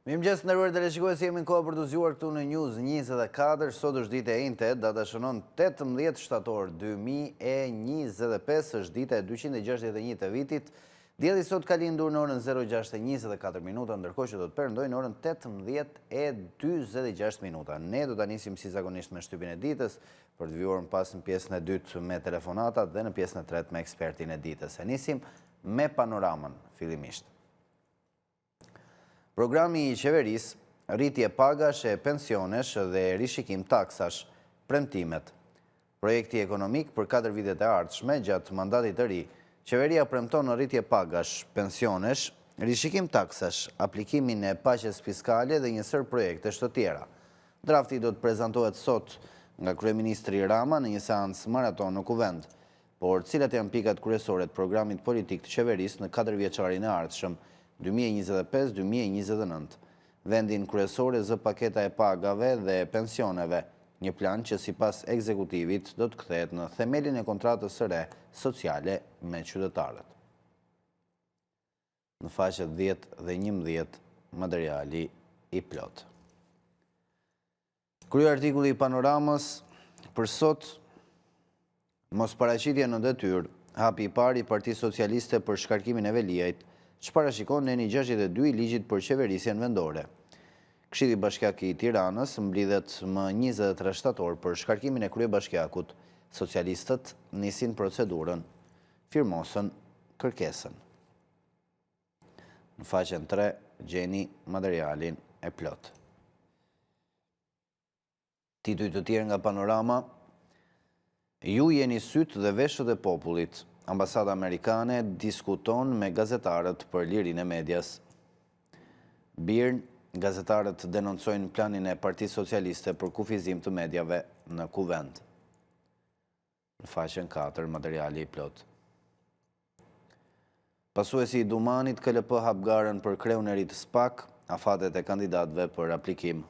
Mirëmëngjes nderuar teleshikues, jemi në kohë për të zgjuar këtu në News 24. Sot është ditë e njëjtë, data shënon 18 shtator 2025, është dita e 261 të vitit. Dielli sot ka lindur në orën 06:24 minuta, ndërkohë që do të perëndojë në orën 18:46 minuta. Ne do ta nisim si zakonisht me shtypin e ditës për të vjuar më pas në pjesën e dytë me telefonatat dhe në pjesën e tretë me ekspertin e ditës. E nisim me panoramën fillimisht. Programi I qeverisë, rritje pagash e pensionesh dhe rishikim taksash, premtimet. Projekti ekonomik për 4 vitet e ardhshme gjatë mandatit të ri, qeveria premton në rritje pagash, pensionesh, rishikim taksash, aplikimin e paqes fiskale dhe një sër projektesh të tjera. Drafti do të prezantohet sot nga kryeministri Rama në një seancë maraton në Kuvend, por cilat janë pikat kryesore të programit politik të qeverisë në 4 vjeçarin e ardhshëm 2025-2029. Vendin kryesor zë paketa e pagave dhe pensioneve, një plan që sipas ekzekutivit do të kthehet në themelin e kontratës së re sociale me qytetarët. Në faqet 10 dhe 11 materiali I plot. Krye artikulli I panoramës për sot, mos paraqitje në detyrë, hapi I parë I Partisë Socialiste për shkarkimin e Veliajt, që parashikon në 62 I ligjit për qeverisjen vendore. Këshilli Bashkiak I Tiranës mblidhet më 23 shtator për shkarkimin e kryebashkiakut. Socialistët nisin procedurën, firmosën kërkesën. Në faqen 3 gjeni materialin e plot. Tituj të tjerë nga panorama: Ju jeni sytë dhe veshët e popullit. Ambasada Amerikane diskuton me gazetarët për lirinë e medias. Birn, gazetarët denoncojnë planin e Partisë Socialiste për kufizim të medjave në Kuvend. Në faqen 4, materiali I plot. Pasuesi I Dumanit KLP hap garën për kreun e ri të SPAK, afatet e kandidatëve për aplikim.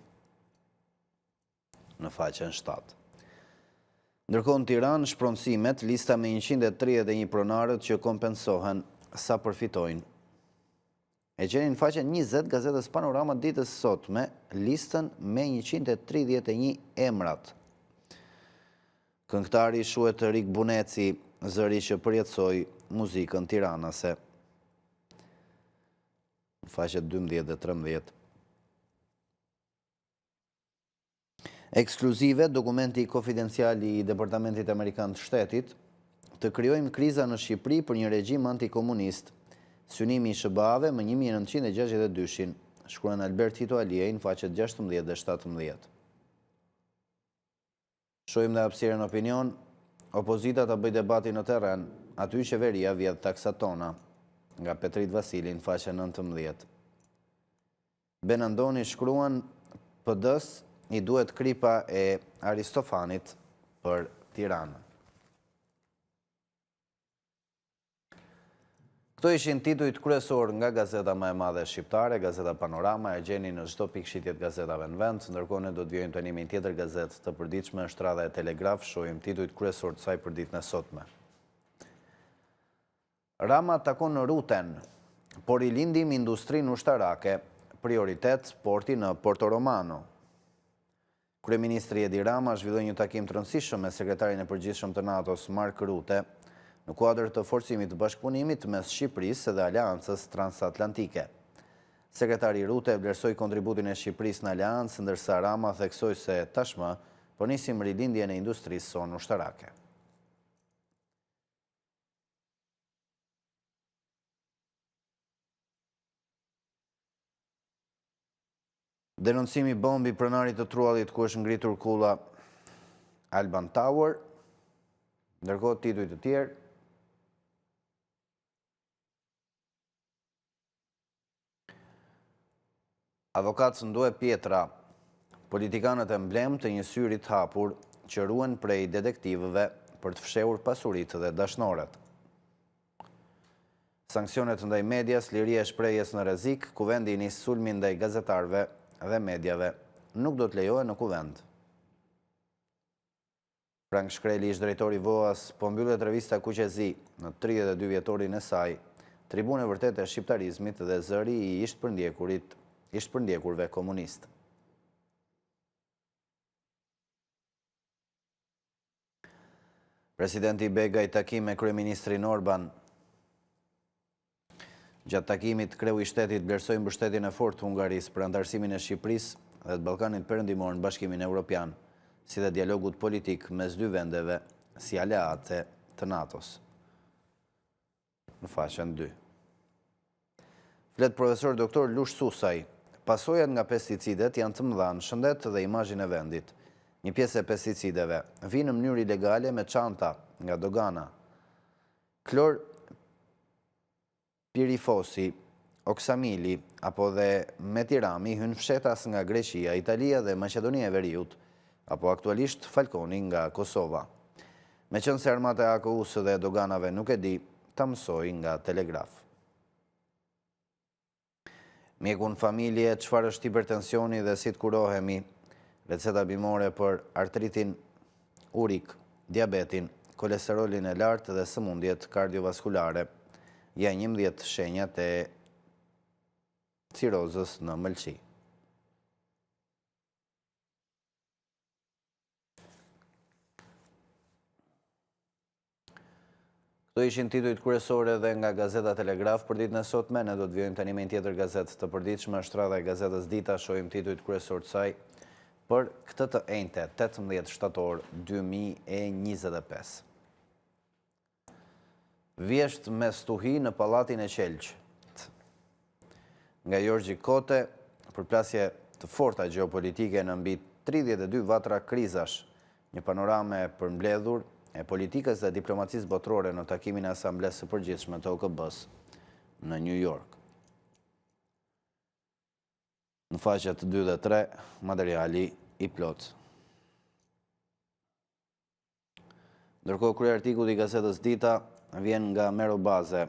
Në faqen 7. Ndërkohë në Tiranë, shpronësimet, lista me 131 pronarët që kompensohen sa përfitojnë. E gjeni në faqen 20 gazetës Panorama ditës sotme, listën me 131 emrat. Këngëtari shuhet Rik Buneci, zëri që përjetësoi muzikën tiranase. Në faqet 12 dhe 13. Ekskluzive, dokumenti konfidenciali I Departamentit Amerikan të Shtetit, të krijojmë kriza në Shqipëri për një regjim antikomunist, synimi I SBA-ve më 1962-shin, shkruan Albert Tito Aliej në faqet 16 dhe 17. Shohim dhe hapësirën opinion, opozita ta bëj debati në terren, aty qeveria vjedh taksat tona, nga Petrit Vasili në faqen 19. Benandoni shkruan PD-s I duhet kripa e Aristofanit për Tiranë. Këto ishin titujt kryesor nga gazeta më e madhe shqiptare, gazeta Panorama, e gjeni në çdo pikëshitje të gazetave në vend. Ndërkohë ne do të vijojmë tani me një tjetër gazetë të përditshme, është Radha e Telegraf, shohim titujt kryesor të saj për ditën e sotme. Rama takon në Ruten, por I lindim industrinë ushtarake, prioritet porti në Porto Romano. Kryeministri Edi Rama zhvilloi një takim të rëndësishëm me sekretarin e përgjithshëm të NATO-s Mark Rutte në kuadër të forcimit të bashkëpunimit mes Shqipërisë dhe Aleancës Transatlantike. Sekretari Rutte vlerësoi kontributin e Shqipërisë në Aleancë, ndërsa Rama theksoi se tashmë po nisim rilindjen e industrisë sonë ushtarake. Denoncimi bombi pronarit të Truallit ku është ngritur kulla Alban Tower, ndërkohë tituj të tjerë. Avokatës Ndue Pietra, politikanët emblem të një syri të hapur që ruhen prej detektivëve për të fshehur pasuritë dhe dashnoret. Sanksionet ndaj medias, liria e shprehjes në rrezik, Kuvendi nis sulmin ndaj gazetarëve dhe medjave, nuk do të lejohen në Kuvend. Frank Shkreli, ish drejtori VOA-s, po mbyllet revista Kuqezi në 32 vjetorin e saj, tribune vërtet e shqiptarizmit dhe zëri I ish përndjekurit i shpërndjekurve komunistë. Presidenti Begaj takim me kryeministrin Orban. Gjatë takimit, kreu i shtetit vlerësoi mbështetjen e fortë të Hungarisë për anëtarësimin e Shqipërisë dhe të Ballkanit Perëndimor në Bashkimin Evropian, si dhe dialogut politik mes dy vendeve si aleate të NATO-s. Në faqen 2. Flet profesor doktor Lush Susaj, pasojat nga pesticidet janë të mëdha në shëndet dhe imazhin e vendit. Një pjesë e pesticideve vinë në mënyrë ilegale me çanta nga dogana. Klor pirifosi, oksamili apo dhe metirami hynë fshetas nga Greqia, Italia dhe Maqedonia e Veriut, apo aktualisht falkoni nga Kosova. Me qënë se armata e AKU-s dhe doganave nuk e di, ta mësoj nga Telegraf. Mjeku në familje, çfarë është hipertensioni dhe si të kurohemi, receta bimore për artritin urik, diabetin, kolesterolin e lartë dhe sëmundjet kardiovaskulare, janë 11 shenjat e cirozës në mëlçi. Këto ishin titujt kryesore dhe nga Gazeta Telegraf për ditën e sotme. Ne do të vjojmë tani me një tjetër gazetë të përditshme, është radha e Gazetës Dita, shohim titujt kryesor të saj për këtë të enjte, 18 shtator 2025. Vjesht me stuhi në Pallatin e Qelqit. Nga Jorgji Kote, përplasje të forta gjeopolitike në mbi 32 vatra krizash, një panorame përmbledhur e politikës dhe diplomacisë botërore në takimin e Asamblesë së Përgjithshme të OKB-s në New York. Në faqet 2 dhe 3, materiali i plot. Ndërkohë, kryeartikulli i Gazetës Dita vjen nga Mero Baze,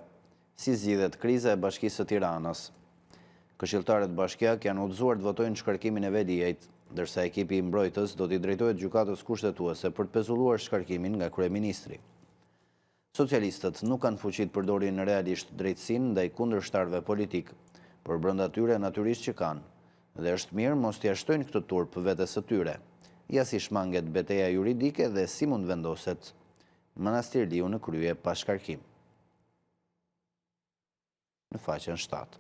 si zgjidhet kriza e Bashkisë së Tiranës. Këshilltarët bashkiak janë udhëzuar të votojnë shkarkimin e Veliajt, ndërsa ekipi i mbrojtës do t'i drejtohet gjykatës kushtetuese për të pezulluar shkarkimin nga kryeministri. Socialistët nuk kanë fuqi të përdorin realisht drejtësinë ndaj kundërshtarëve politik, por brenda tyre natyrisht që kanë, dhe është mirë mos t'i shtojnë këtë turp vetes së tyre. Ja si shmanget betejë juridike dhe si mund vendoset Manastirliu në krye pa shkarkim. Në faqen 7.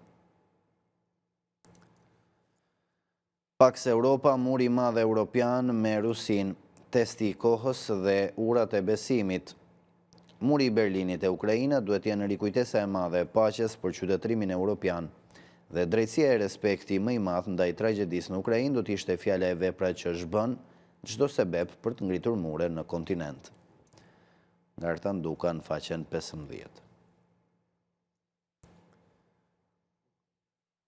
Pax Europa, muri i madh europian me Rusin, testi i kohës dhe urat e besimit. Muri i Berlinit e Ukraina duhet jenë rikujtesa e madhe e paqes për qytetrimin europian dhe drejtësia e respekti më i madh ndaj tragjedisë në Ukrainë do të ishte fjala e veprave që zhbën çdo sebeb për të ngritur mure në kontinent. Nga Artan Duka në faqen 15.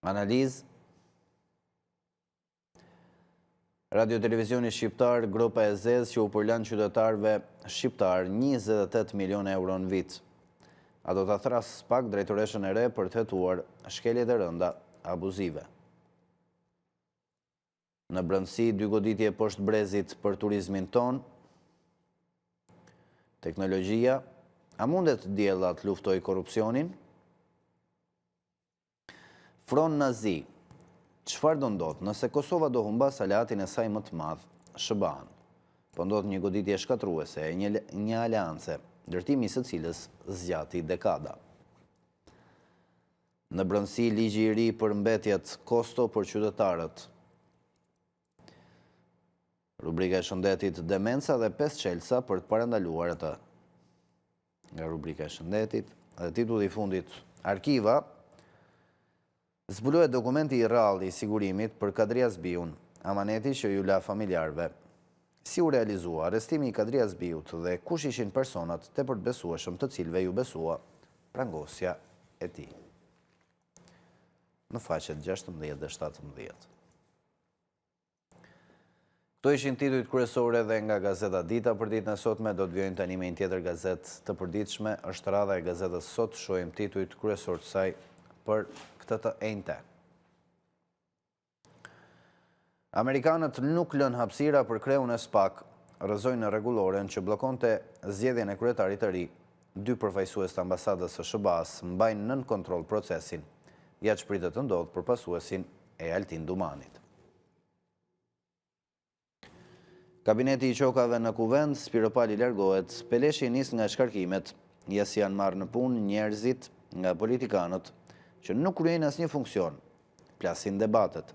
Analizë. Radio Televizioni Shqiptar, gropa e zezë që u përlan qytetarëve shqiptar 28 milion euro në vit. A do të thrasë pak drejtoreshën e re për të hetuar shkeljet e rënda abuzive. Në brendësi, 2 goditje poshtë brezit për turizmin ton. Teknologjia, a mundet diella të luftoj korrupsionin? Front nazi. Çfarë do ndodhë nëse Kosova do humbas aleatin e saj më të madh, SBA-n? Po ndodh një goditje shkatruese e një aleance, ndërtimi së cilës zgjati dekada. Në brendësi, ligji i ri për mbetjet kosto për qytetarët. Rubrika e shëndetit demenca dhe 5 çelësa për të parandaluar atë. Nga rubrika e shëndetit, dhe titulli i fundit, arkiva. Zbulohet dokumenti i rrallë i sigurimit për Kadria Zbiun, amaneti që ju la familjarve. Si u realizua arrestimi i Kadria Zbiut dhe kush ishin personat tepër të besueshëm të cilëve ju besua prangosja e tij. Në faqet 16 dhe 17. Këto ishin titujt kryesore dhe nga Gazeta Dita për ditën e sotme. Do të vjojmë tani me një tjetër gazetë të përditshme, është radha e Gazetës Sot, shohim titujt kryesor të saj për këtë të enjte. Amerikanët nuk lën hapësira për kreun e SPAK, rrëzojnë rregulloren që bllokonte zgjedhjen e kryetarit të ri. 2 përfaqësues të ambasadës së SBA-s mbajnë nën kontroll procesin. Ja çpritet të ndodhë për pasuesin e Altin Dumanit. Kabineti i qokave në kuvend, Spiropali largohet, Peleshi nis nga shkarkimet, jas janë marrë në punë njerëzit nga politikanët që nuk kryejnë asnjë funksion, plasin debatet.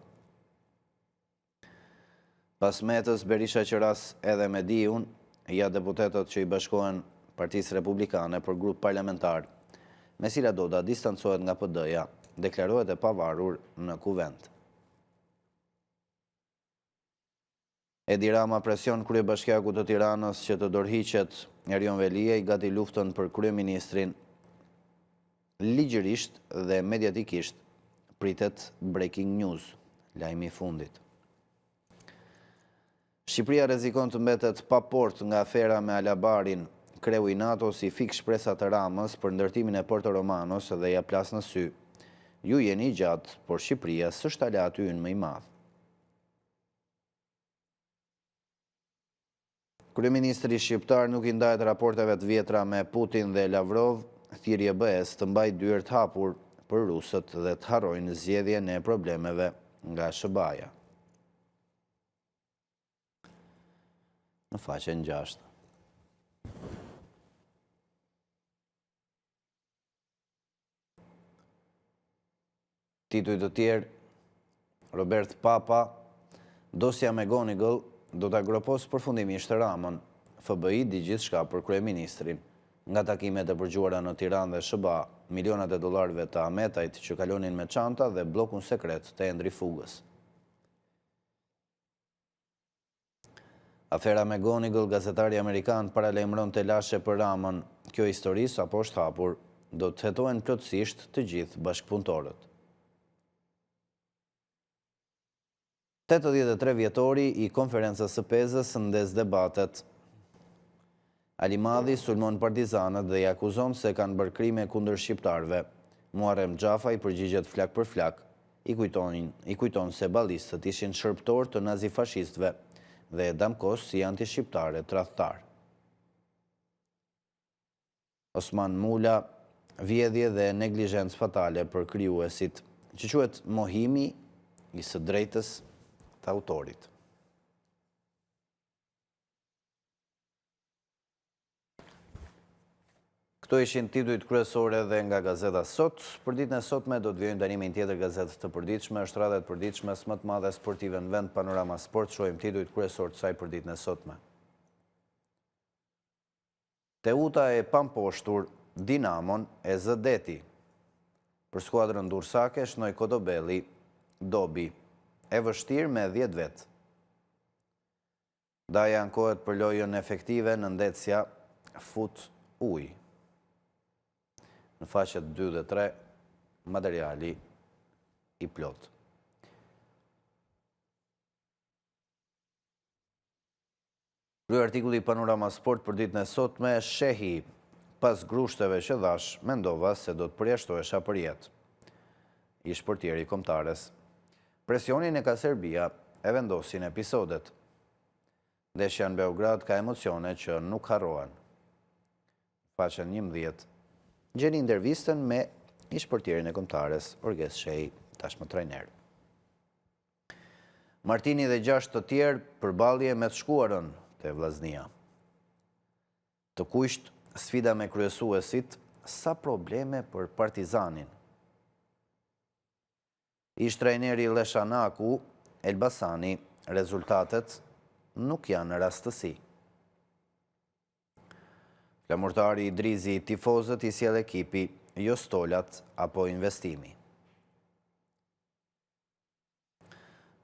Pas Metës, Berisha Qeras edhe me Diun, ja deputetët që i bashkohen Partisë Republikane për grup parlamentar, Mesila Doda distancohet nga PD-ja, deklarohet e pavarur në kuvend. Edi Rama presion kryebashkiaku të Tiranës që të dorëhiqet Erion Velia i gati luftën për kryeministrin. Ligjërisht dhe mediatikisht pritet breaking news, lajmi i fundit. Shqipëria rrezikon të mbetet pa port nga afera me Alabarin, kreu i NATO si fik shpresa të Ramës për ndërtimin e Porto Romanos dhe ja plas në sy. Ju jeni gjatë, por Shqipëria s'është aleati ynë më i madh. Kryeministri shqiptar nuk i ndahet raporteve të vjetra me Putin dhe Lavrov, thirrje BE-s të mbajë dyert hapur për rusët dhe të harrojnë zgjedhjen e problemeve nga SBA-ja. Në faqen 6. Tituj të tjerë, Robert Papa, dosja me Gonigal do të agropos përfundimisht Ramën, FBI di gjithçka për kryeministrin. Nga takimet e përgjuara në Tiranë dhe SBA, milionat e dollarëve të Ametajt që kalonin me çanta dhe bllokun sekret të Endri Fugës. Afera me Gonigal, gazetari amerikan paralajmëron telashe për Ramën. Kjo histori sapo është hapur, do të hetohen plotësisht të gjithë bashkëpunëtorët. 83 vjetori i konferencës së Pezës ndes debatet. Ali Madhi sulmon partizanët dhe i akuzon se kanë bërë krime kundër shqiptarëve. Muharrem Xhafa i përgjigjet flak për flak, i kujton se ballistët ishin shërbëtor të nazifashistëve dhe damkos si antishqiptare tradhtar. Osman Mula, vjedhje dhe neglizhencë fatale për krijuesit, që quhet mohimi i së drejtës të autorit. Këto ishin titujt kryesore dhe nga gazeta sot. Për ditën e sotme do të vijojmë tani me një tjetër gazetë të përditshme, është radha e përditshme më të madhe sportive në vend, Panorama Sport. Shohim titujt kryesor të saj për ditën e sotme. Teuta e pamposhtur Dinamon e zë deti. Për skuadrën dursake shnoi Kodobelli, Dobi, e vështirë me 10 vetë. Daja ankohet për lojën efektive në ndecja fut ujë. Në faqet 2 dhe 3, materiali i plot. Krye artikulli i Panorama Sport për ditën e sotme, shehi pas grushteve që dhash, mendova se do të përjashtohesha për jetë. Ish portieri kombëtares. Presionin e ka Serbia, e vendosin episodet. Ndeshja në Beograd ka emocione që nuk harrohen. Faqen 11. Gjeni intervistën me ish portierin e kombëtares, Orges Shehi, tashmë trajner. Martini dhe 6 të tjerë përballje me të shkuarën te Vllaznia. Të kuqt, sfida me kryesuesit, sa probleme për Partizanin. Ish trajneri Leshanaku, Elbasani, rezultatet nuk janë rastësi. Flamurtari Idrizi, tifozët i sjell ekipi, jo stolat apo investimi.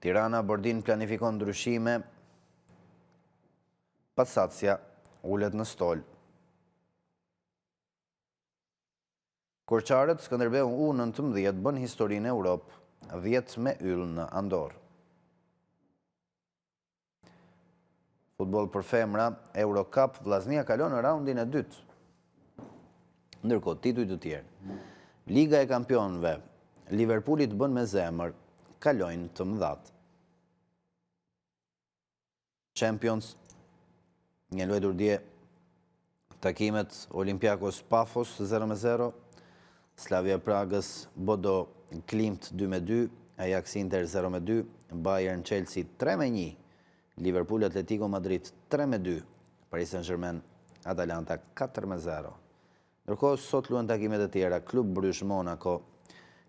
Tirana Bordin planifikon ndryshime, Pasatsia ulet në stol. Korçarët Skënderbeu U19 bën historinë e Europë, 10 me yll në Andorë. Futboll për femra, Eurocup, Vllaznia kalon në raundin e dytë. Ndërkohë, titujt të tjerë. Liga e Kampionëve, Liverpoolit bën me zemër, kalojnë të mëdhat. Champions, një luajtur dje, takimet Olympiakos Pafos 0-0, Slavia Pragës Bodo Klimt 2-2, Ajax Inter 0-2, Bayern Chelsea 3-1, Liverpool Atletico Madrid 3-2, Paris Saint-Germain Atalanta 4-0. Ndërkohë sot luan takimet e tjera, Klub Bruges Monaco,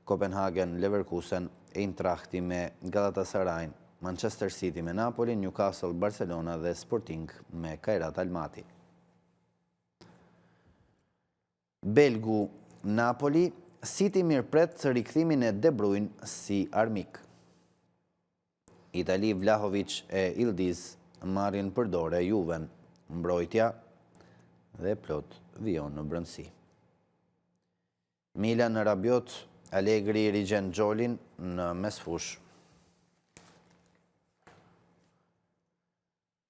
Copenhagen Leverkusen, Eintracht me Galatasaray, Manchester City me Napoli, Newcastle Barcelona dhe Sporting me Kairat Almaty. Belgu Napoli, City mirëpret rikthimin e De Bruyne si armik. Itali Vlahovic e Ildiz marrin për dorë Juven, mbrojtja dhe plot vijon në brëndësi. Milan Rabiot, Allegri rigjen Xholin në mesfush.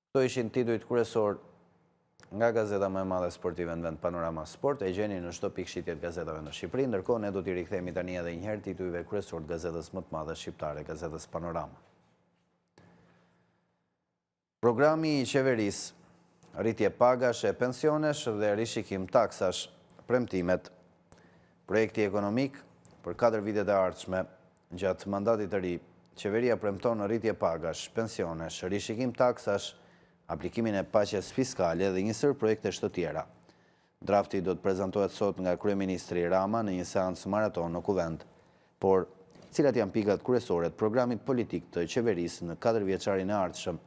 Këto ishin titujt kryesor nga gazeta më e madhe sportive në vend, Panorama Sport, e gjeni në çdo pikë shitjet gazetave në Shqipëri. Ndërkohë ne do t'i rikthehemi tani edhe një herë titujve kryesor të gazetës më të madhe shqiptare, gazetës Panorama. Programi i qeverisë, rritje pagash e pensionesh dhe rishikim taksash, premtimet. Projekti ekonomik për 4 vitet e ardhshme, gjatë mandatit të ri, qeveria premton rritje pagash, pensionesh, rishikim taksash, aplikimin e paqes fiskale dhe një sër projekte të tjera. Drafti do të prezantohet sot nga kryeministri Rama në një seancë maraton në Kuvend, por cilat janë pikat kryesore të programit politik të qeverisë në 4 vjeçarin e ardhshëm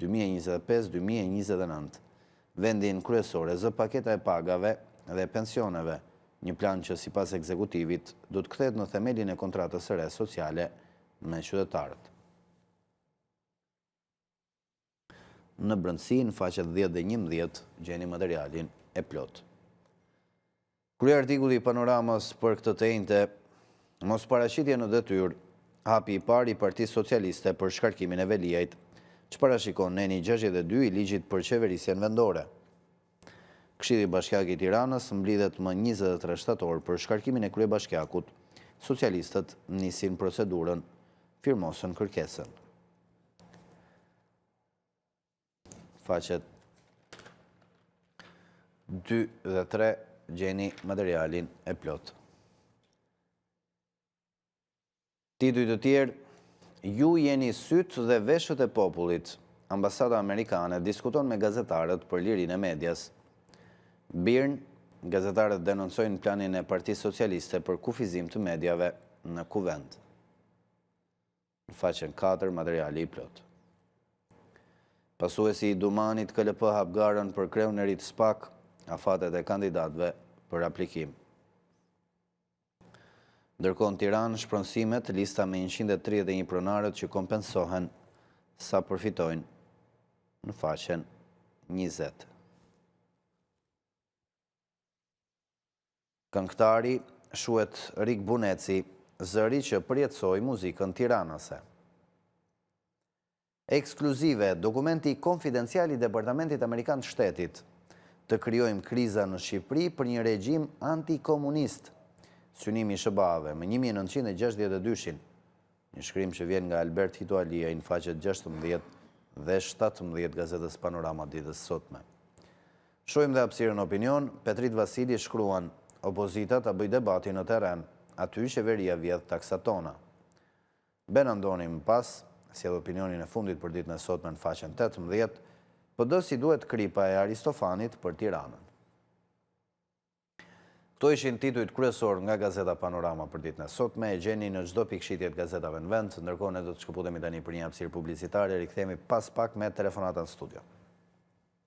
2025-2029. Vendin kryesore zë paketa e pagave dhe pensioneve, një plan që sipas ekzekutivit do të kthehet në themelin e kontratës së re sociale me qytetarët. Në brëndësi, në faqet 10 dhe 11, gjeni materialin e plot. Krye artikulli i Panoramës për këtë të njëjtë, mos paraqitje në detyrë, hapi i parë i Partisë Socialiste për shkarkimin e velijajt, që parashikon neni 62 i ligjit për qeverisjen vendore. Këshilli Bashkiak i Tiranës mblidhet më 23 shtator për shkarkimin e kryebashkiakut. Socialistët nisin procedurën, firmosën kërkesën. Faqet 2 dhe 3 gjeni materialin e plot. Titujt të tjerë, ju jeni sytë dhe veshët e popullit. Ambasada Amerikane diskuton me gazetarët për lirinë e medjas. Birn, gazetarët denoncojnë planin e Partisë Socialiste për kufizim të medjave në Kuvend. Në faqen 4, materiali i plot. Pasuesi i Dumanit KLP hap garën për kreun e ri të SPAK, afatet e kandidatëve për aplikim. Ndërkohë në Tiranë, shpronësimet, lista me 131 pronarët që kompensohen sa përfitojnë në faqen 20. Këngëtari shuhet Rik Buneci, zëri që përjetësoi muzikën tiranase. Ekskluzive, dokumenti konfidencial i Departamentit Amerikan të Shtetit. Të krijojmë kriza në Shqipëri për një regjim antikomunist. Synimi i SBA-ve më 1962, një shkrim që vjen nga Albert Hitualia në faqet 16 dhe 17 gazetës Panorama ditës sotme. Shohim dhe hapësirën opinion, Petrit Vasili shkruan: opozita ta bëj debati në terren, aty qeveria vjedh taksatona. Ben Andoni më pas, sjell opinionin e fundit për ditën e sotme në faqen 18, PD si duhet kripa e Aristofanit për Tiranën. Këto ishin titujt kryesor nga gazeta Panorama për ditën e sotme, e gjeni në çdo pikë shitjet gazetave në vend, ndërkohë ne do të shkëputemi tani për një hapësirë publicitare, rikthehemi pas pak me telefonata në studio.